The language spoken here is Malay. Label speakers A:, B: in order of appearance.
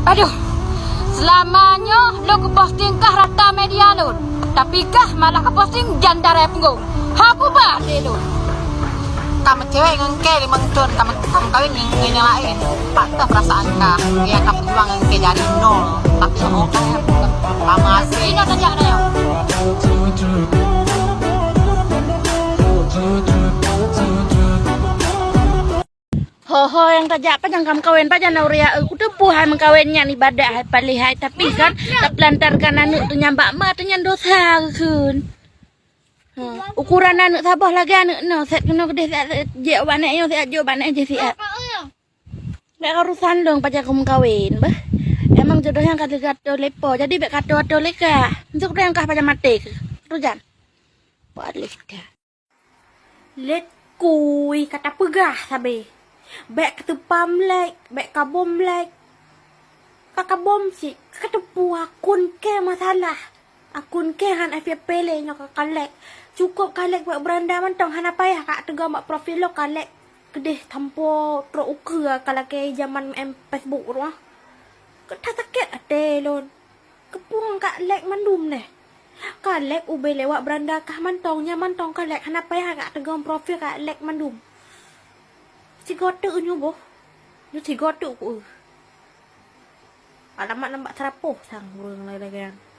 A: Aduh, selamanya lo ke posting kah rata media lo, tapi kah malah ke posting jandara punggung. Aku balik lo.
B: Kamu cewek ngengke di mengcun, kamu kawin ngingin yang lain. Patah perasaan kah? Ya kamu juga ngengke dari nol. Tapi mau kayak masih.
A: Ini saja ada ya.
C: Ho yang tajak pa yang kam kawin pa jan Aurea aku tuh puhan mengkawinnya nih badak palihai tapi kan tak pelantarkan anu tu nyambak ma tu nyan dosa keun. Ukuran anu sabah lagi anu no set kena gede je banek yo set jo banek je siat. Nek urusan dong pajak kum kawin bah. Emang jodoh yang kata lepo jadi bek kata leka. Untuk yang kah pajak mati tu jan. Buat leka. Let kui kata pegah sabe. Bek ketepam lek, bek kabom lek. Kakabom sih, ketepu akun ke masalah. Akun ke han FYP le nyok kalek. Cukup kalek buat beranda mantong han apa ya kak tega mak profil lo kalek. Kedeh tampo tro ukur kalau ke zaman Facebook rumah. Ketah sakit ate lon. Kepuang kak lek mandum neh. Kalek ube lewat beranda kah mantongnya mantong kalek han apa ya kak tega profil kak lek mandum. Si gotu nyu boh. Nyu si gotu ku. Alamat nampak terapuh sang burung lagi-lagi.